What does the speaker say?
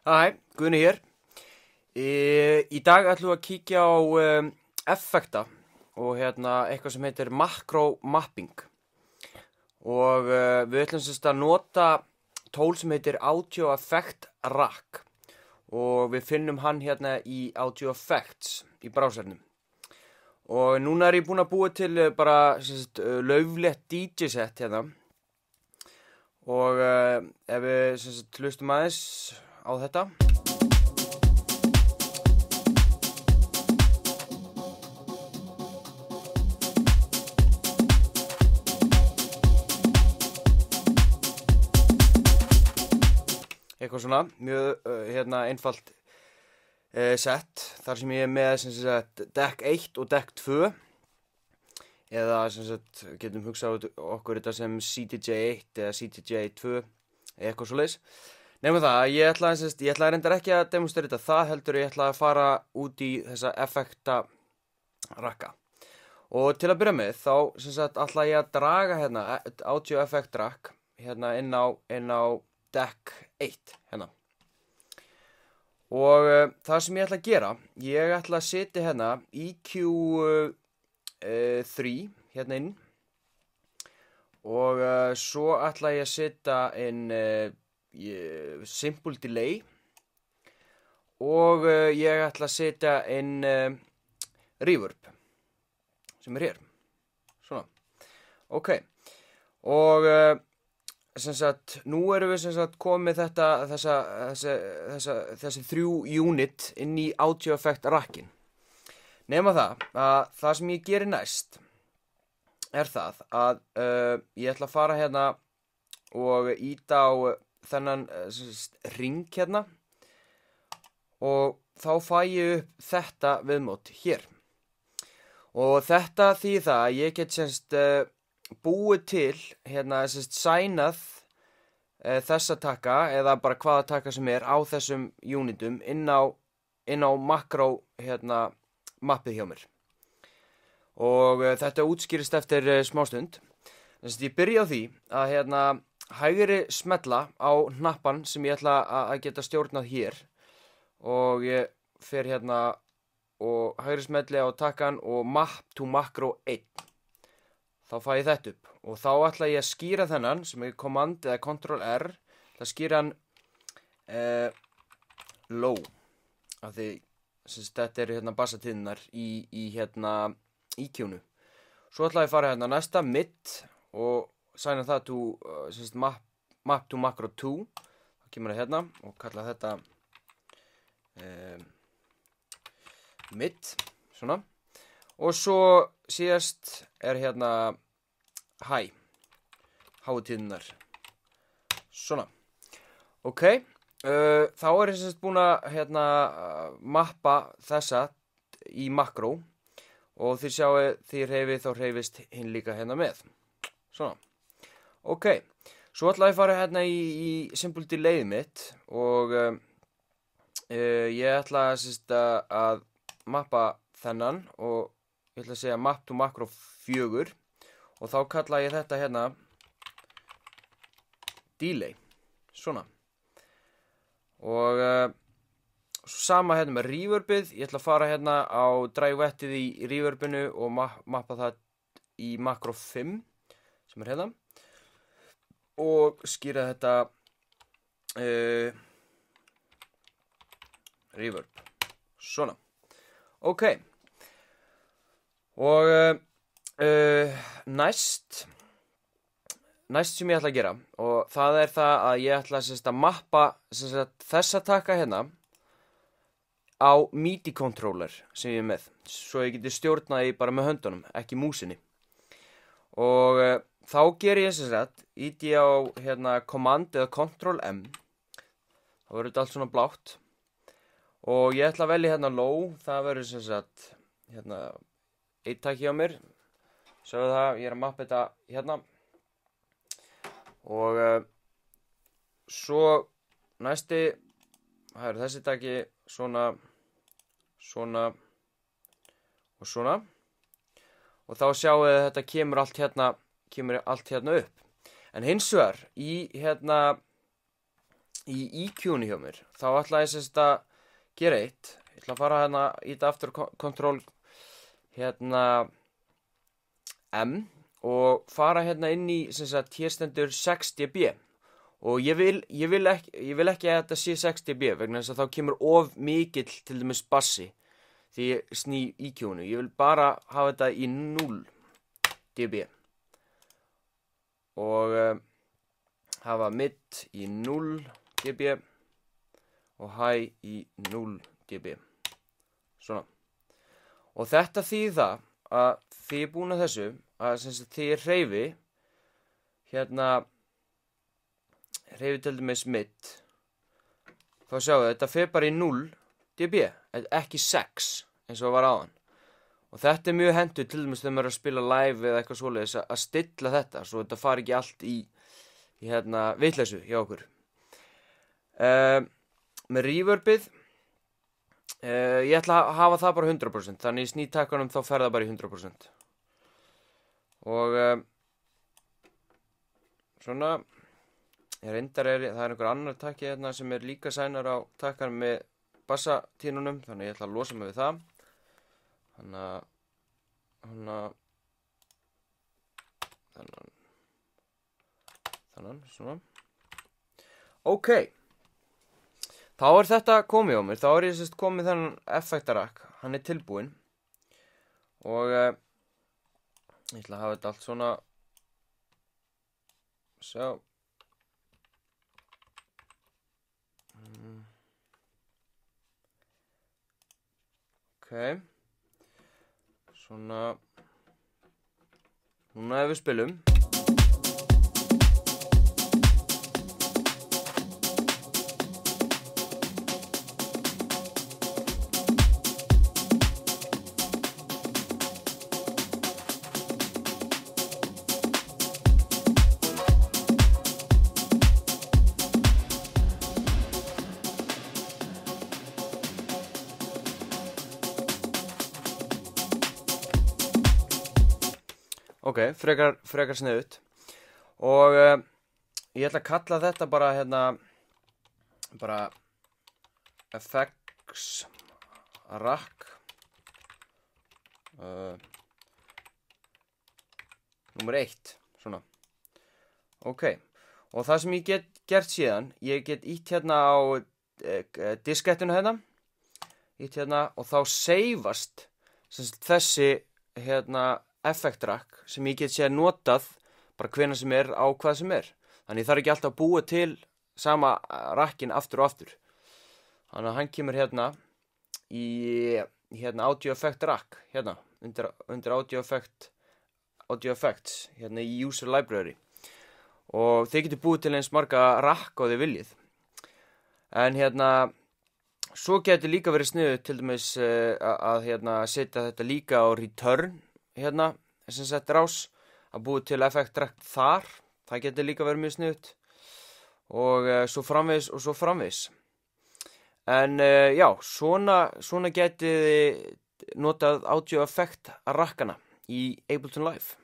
Hæ, Guðni hér. Í dag ætlum við að kíkja á effekta og eitthvað sem heitir macro mapping. Og við ætlum sérst að nota tól sem heitir Audio Effect Rack og við finnum hann hérna í Audio Effects í browsernum. Og núna er ég búinn að búa til bara lauflétt DJ-set hérna. Og ef við hlustum aðeins á þetta. Eitthvað svona, mjög einfalt set, þar sem ég er með deck 1 og deck 2 eða getum hugsað okkur þetta sem CDJ1 eða CDJ2 eitthvað svoleiðis. Nefnum það, ég ætla reyndar ekki að demonstrata það heldur, ég ætla að fara út í þessa effekta rakka. Og til að byrja með þá ætla ég að draga hérna Audio Effect Rack hérna inn á deck 1 hérna. Og það sem ég ætla að gera, ég ætla að setja hérna EQ 3 hérna inn og svo ætla ég að setja inn simple delay og ég ætla að setja inn reverb sem er hér. Svona. Ok. Og nú erum við komið þessi 3 unit inn í Audio Effect Rackin. Nema það sem ég geri næst er það að ég ætla að fara hérna og íta á þennan ring hérna og þá fæ ég upp þetta viðmót hér. Og þetta þýðir það að ég get búið til hérna sænað þessa taka eða bara hvaða taka sem er á þessum unitum inn á makro hérna mappið hjá mér. Og þetta útskýrist eftir smástund. Ég byrja á því að hérna hægri smella á hnappan sem ég ætla að geta stjórnað hér og ég fer hérna og hægri smelli á takkan og map to macro 1. Þá fæ ég þetta upp og þá ætla ég að skýra þennan sem er command eða Ctrl R að skýra hann low af því þetta eru hérna bassatíðnar í hérna EQ-nu. Svo ætla ég að fara hérna næsta mid og sæna það to map to macro 2. Þá kemur það hérna og kalla þetta mid svona. Og svo síðast er hérna high hátíðnar. Svona. Ok. Þá er ég búin að mappa þessa í makro og þið sjáu því hreyfi þá hreyfist hinn líka hérna með. Svona. Ok. Svo ætla ég að fara hérna í simple delay mitt og ég ætla að mappa þennan og ég ætla að segja map to macro 4 og þá kalla ég þetta hérna delay. Svona. Og sama hérna með reverbið, ég ætla að fara hérna á drægvettið í reverbinu og mappa það í macro 5 sem er hérna og skýra þetta reverb. Svona. Ok. Og næst sem ég ætla að gera og það er það að ég ætla að mappa þessa taka hérna á MIDI controller sem ég er með svo ég geti stjórnað því bara með höndunum, ekki músinni. Og þá ger ég íti á hérna command eða Ctrl M. Þá verður þetta allt svona blátt og ég ætla að velja hérna low, það verður hérna eitt taki á mér. Sjáðu það, ég er að mappa þetta hérna. Og svo næsti, það eru þessi taki svona og svona. Og þá sjáu þið þetta kemur allt hérna upp. En hins vegar í hérna í EQ-nu hjá mér, þá ætla ég sérst að gera eitt. Ég ætla að fara hérna í þetta aftur Ctrl hérna M og fara hérna inn í sem sagt hér stendur 6 dB og ég vil ekki að þetta sé 6 dB vegna þess að þá kemur of mikill til dæmis bassi því ég sný EQ-nu. Ég vil bara hafa þetta í 0 dB og hafa mid í 0 dB og high í 0 dB. Svona. Og þetta þýðir það að því ég er búin að þessu að sem sagt því ég hreyfi til dæmis mid þá sjáu þetta fer bara í 0 dB, ekki 6 eins og var áðan. Og þetta er mjög hentugt til dæmis þegar maður er að spila live eða eitthvað svoleiðis að stilla þetta svo þetta fari ekki allt í vitleysu hjá okkur. Með reverbið ég ætla að hafa það bara 100%, þannig í snýtakkanum þá fer það bara í 100%. Og svona það er einhver annar takki hérna sem er líka sænar á takkan með bassatínunum, þannig ég ætla að losa mig við það. Þannig, svona. Ok, þá er þetta komið á mér, þá er ég sérst komið þennan effektarakk, hann er tilbúinn og ég ætla að hafa þetta allt svona, sjá. Ok, svona, núna ef við spilum. Ok, frekar sniðut og ég ætla að kalla þetta bara bara effects rack númer 1 svona. Ok, og það sem ég get gert síðan, ég get ítt hérna á diskettinu hérna, ítt hérna og þá seifast þessi effektrakk sem ég get séð notað bara hvenær sem er á hvað sem er. Þannig ég þarf ekki alltaf að búa til sama rakkin aftur og aftur. Þannig að hann kemur hérna í audio effect rack hérna undir audio effects hérna í user library. Og þið getur búið til eins marga rakk og þið viljið. En svo getur líka verið sniðugt til dæmis að setja þetta líka á return sem sett rás að búið til effektrakk þar, það getur líka verið mjög sniðugt og svo framvegis. En já, svona getið þið notað audio effect rakkana í Ableton Live.